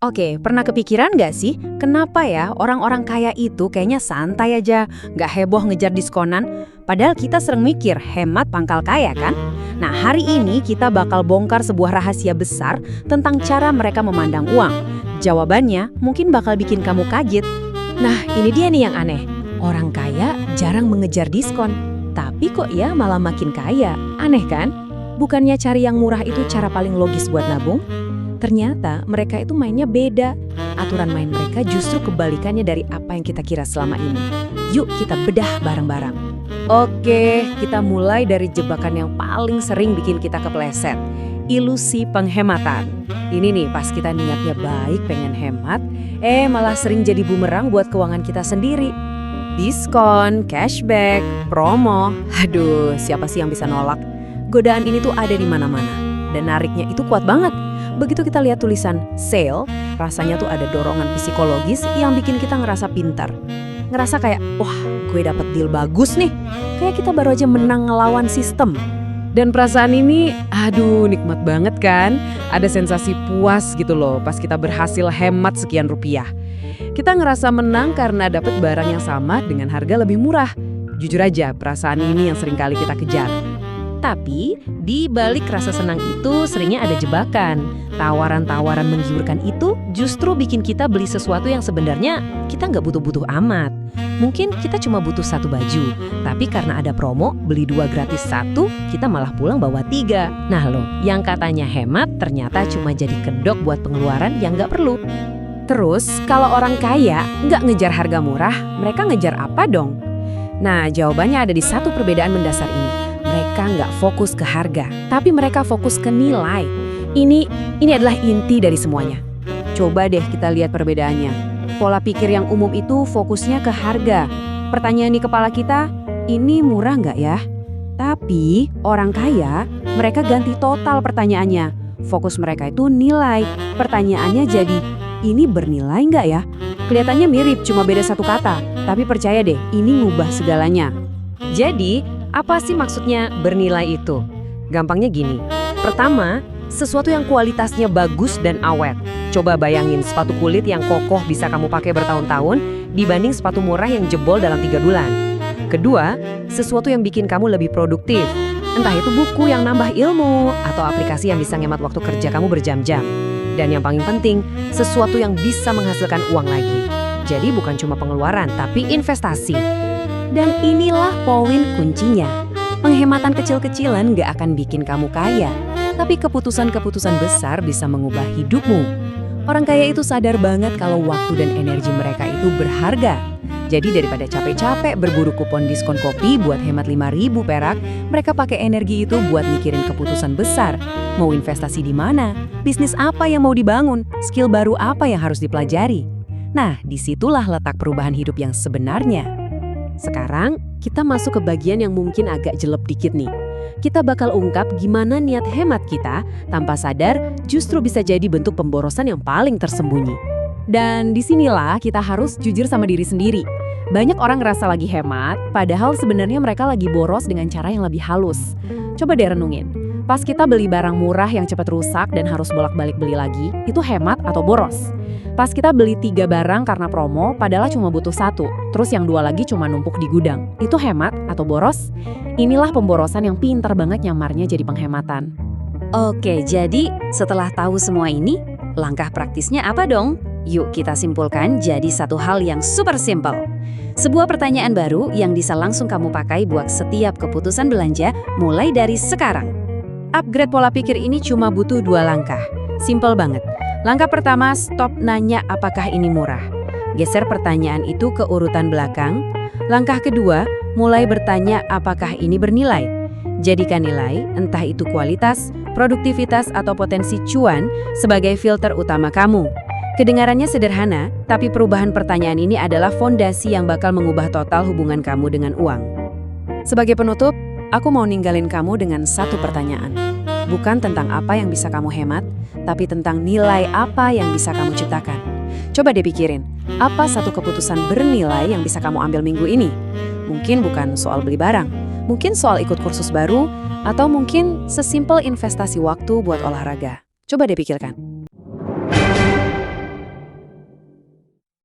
Oke, pernah kepikiran nggak sih, kenapa ya orang-orang kaya itu kayaknya santai aja, nggak heboh ngejar diskonan? Padahal kita sering mikir hemat pangkal kaya kan? Nah, hari ini kita bakal bongkar sebuah rahasia besar tentang cara mereka memandang uang. Jawabannya mungkin bakal bikin kamu kaget. Nah, ini dia nih yang aneh. Orang kaya jarang mengejar diskon, tapi kok ya malah makin kaya. Aneh kan? Bukannya cari yang murah itu cara paling logis buat nabung? Ternyata mereka itu mainnya beda. Aturan main mereka justru kebalikannya dari apa yang kita kira selama ini. Yuk kita bedah bareng-bareng. Oke, kita mulai dari jebakan yang paling sering bikin kita kepleset. Ilusi penghematan. Ini nih pas kita niatnya baik pengen hemat, malah sering jadi bumerang buat keuangan kita sendiri. Diskon, cashback, promo. Aduh, siapa sih yang bisa nolak? Godaan ini tuh ada di mana-mana. Dan nariknya itu kuat banget. Begitu kita lihat tulisan sale, rasanya tuh ada dorongan psikologis yang bikin kita ngerasa pintar. Ngerasa kayak, wah gue dapet deal bagus nih. Kayak kita baru aja menang ngelawan sistem. Dan perasaan ini, aduh nikmat banget kan? Ada sensasi puas gitu loh pas kita berhasil hemat sekian rupiah. Kita ngerasa menang karena dapet barang yang sama dengan harga lebih murah. Jujur aja, perasaan ini yang sering kali kita kejar. Tapi, di balik rasa senang itu seringnya ada jebakan. Tawaran-tawaran menggiurkan itu justru bikin kita beli sesuatu yang sebenarnya kita nggak butuh-butuh amat. Mungkin kita cuma butuh satu baju, tapi karena ada promo, beli 2 gratis 1, kita malah pulang bawa 3. Nah loh, yang katanya hemat ternyata cuma jadi kedok buat pengeluaran yang nggak perlu. Terus, kalau orang kaya nggak ngejar harga murah, mereka ngejar apa dong? Nah, jawabannya ada di satu perbedaan mendasar ini. Mereka nggak fokus ke harga, tapi mereka fokus ke nilai. Ini adalah inti dari semuanya. Coba deh kita lihat perbedaannya. Pola pikir yang umum itu fokusnya ke harga. Pertanyaan di kepala kita, ini murah nggak ya? Tapi orang kaya, mereka ganti total pertanyaannya. Fokus mereka itu nilai. Pertanyaannya jadi, ini bernilai nggak ya? Kelihatannya mirip, cuma beda satu kata. Tapi percaya deh, ini ngubah segalanya. Jadi, apa sih maksudnya bernilai itu? Gampangnya gini. Pertama, sesuatu yang kualitasnya bagus dan awet. Coba bayangin sepatu kulit yang kokoh bisa kamu pakai bertahun-tahun dibanding sepatu murah yang jebol dalam 3 bulan. Kedua, sesuatu yang bikin kamu lebih produktif. Entah itu buku yang nambah ilmu atau aplikasi yang bisa ngemat waktu kerja kamu berjam-jam. Dan yang paling penting, sesuatu yang bisa menghasilkan uang lagi. Jadi bukan cuma pengeluaran, tapi investasi. Dan inilah poin kuncinya. Penghematan kecil-kecilan gak akan bikin kamu kaya, tapi keputusan-keputusan besar bisa mengubah hidupmu. Orang kaya itu sadar banget kalau waktu dan energi mereka itu berharga. Jadi daripada capek-capek berburu kupon diskon kopi buat hemat 5.000 perak, mereka pakai energi itu buat mikirin keputusan besar. Mau investasi di mana? Bisnis apa yang mau dibangun? Skill baru apa yang harus dipelajari? Nah, disitulah letak perubahan hidup yang sebenarnya. Sekarang, kita masuk ke bagian yang mungkin agak jelek dikit nih. Kita bakal ungkap gimana niat hemat kita tanpa sadar justru bisa jadi bentuk pemborosan yang paling tersembunyi. Dan disinilah kita harus jujur sama diri sendiri. Banyak orang ngerasa lagi hemat, padahal sebenarnya mereka lagi boros dengan cara yang lebih halus. Coba deh renungin. Pas kita beli barang murah yang cepat rusak dan harus bolak-balik beli lagi, itu hemat atau boros? Pas kita beli 3 barang karena promo, padahal cuma butuh 1, terus yang 2 lagi cuma numpuk di gudang. Itu hemat atau boros? Inilah pemborosan yang pintar banget nyamarnya jadi penghematan. Oke, jadi setelah tahu semua ini, langkah praktisnya apa dong? Yuk kita simpulkan jadi satu hal yang super simple. Sebuah pertanyaan baru yang bisa langsung kamu pakai buat setiap keputusan belanja mulai dari sekarang. Upgrade pola pikir ini cuma butuh 2 langkah. Simple banget. Langkah pertama, stop nanya apakah ini murah. Geser pertanyaan itu ke urutan belakang. Langkah kedua, mulai bertanya apakah ini bernilai. Jadikan nilai, entah itu kualitas, produktivitas, atau potensi cuan sebagai filter utama kamu. Kedengarannya sederhana, tapi perubahan pertanyaan ini adalah fondasi yang bakal mengubah total hubungan kamu dengan uang. Sebagai penutup, aku mau ninggalin kamu dengan satu pertanyaan. Bukan tentang apa yang bisa kamu hemat, tapi tentang nilai apa yang bisa kamu ciptakan. Coba deh pikirin, apa satu keputusan bernilai yang bisa kamu ambil minggu ini? Mungkin bukan soal beli barang, mungkin soal ikut kursus baru, atau mungkin sesimpel investasi waktu buat olahraga. Coba deh pikirkan.